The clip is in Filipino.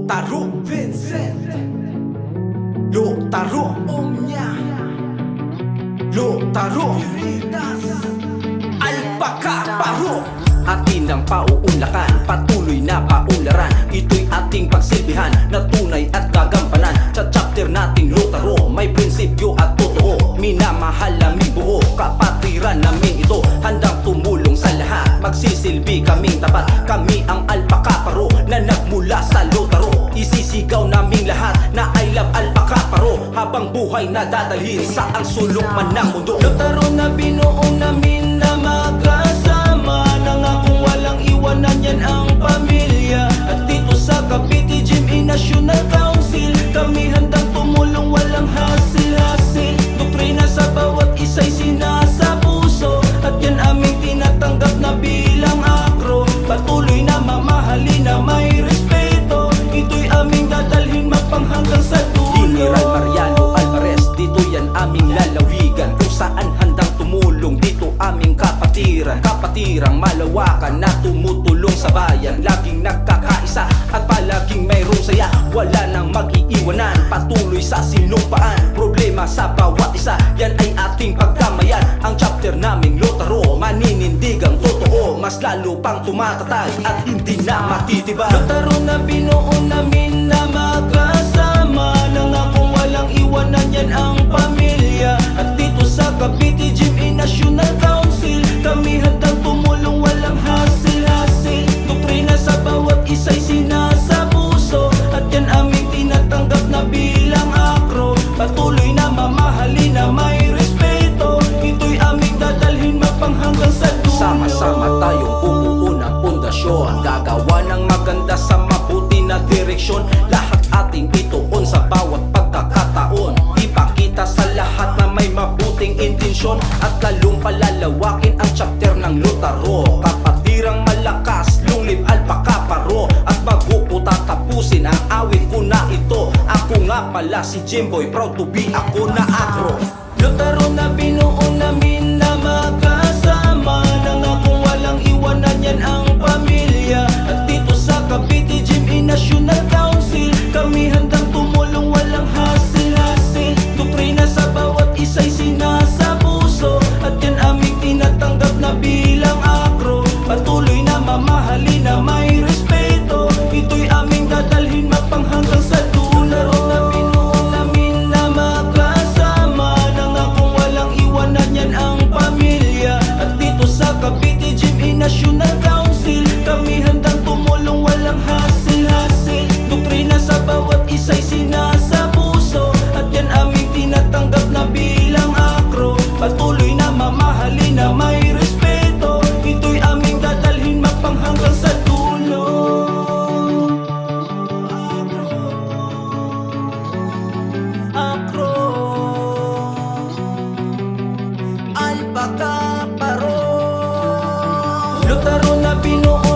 Lotaro Vincent, Lotaro Omnia, Lotaro Alpaca Paro. Atin ang pauunlakan, patuloy na paunlaran. Ito'y ating pagsilbihan na tunay at gagampanan. Sa chapter nating Lotaro, may prinsipyo at totoo. Minamahal naming buo, kapatiran namin ito. Handang tumulong sa lahat, magsisilbi kaming tapat. Kami ang Alpaca Paro na nagmula sa Lotaro. Isisigaw naming lahat na I love Alpaca Paro, habang buhay na dadalhin sa ang sulok man ng mundo. Lotaro na binuo namin na magkasama, nangakong walang iwanan, yan ang pamilya. At dito sa Cavite GMA National Council, kami handang tumulong, walang hasil-hasil. Doktrina sa bawat isa'y sinasa puso, at yan aming tinatanggap na bilang akro. Patuloy na mamahalin na may respeto, ito'y aming dadalhin mapanghanggang sa dulo. General Mariano Alvarez, dito yan aming lalawigan, kung saan handang tumulong dito aming kapatiran. Kapatirang malawakan na tumutulong sa bayan, laging nagkakaisa at palaging mayroong saya. Wala nang mag-iiwanan, patuloy sa sinumpaan. Problema sa bawat isa, yan ay ating pagkamayan. Ang chapter naming Lotaro, maninindig ang totoo, mas lalo pang tumatatag at hindi na matitibag. Lotaro na binuo namin na magkasama, nangakong walang iwanan, yan ang pamilya. At dito sa Cavite GMA National Council, kami handang tumulong, walang hasil-hasil. Doktrina sa bawat isa'y sinasa puso, at yan aming tinatanggap na bilang akro. Patuloy na mamahalin na may respeto, ito'y aming dadalhin mapanghanggang sa dulo. Sama-sama tayong bubuo ng pundasyon, gagawa ng maganda sa mabuti na direksyon. Lahat ating ituon sa bawat pagkakataon, ipakita sa lahat na may mabuting intensyon, at lalong palalawakin ang chapter ng Lotaro. Kapatirang malakas, lunglib Alpaca Paro, at bago ko tatapusin ang awit ko na ito, ako nga pala si Jimboy, proud to be ako na akro. Lotaro na binuo namin na magkasama, nangakong walang iwanan, yan ang pamilya. At dito sa Cavite GMA National Council, kami handang tumulong, walang hasil-hasil. Doktrina sa bawat isa'y sinasa puso, at yan aming tinatanggap na bilang akro. Patuloy na mamahalin na may respeto, ito'y aming dadalhin mapanghanggang sa dulo. Lotaro na binuo namin na magkasama, nangakong walang iwanan, yan ang pamilya. At dito sa Cavite GMA National Council, kami handang tumulong, walang hasil-hasil. Doktrina sa bawat isa'y sinasa puso, at yan aming tinatanggap na bilang akro. Patuloy na mamahalin na may respeto, ito'y aming dadalhin mapanghanggang sa dulo. Akro, Alpaca Paro. Lotaro na binuo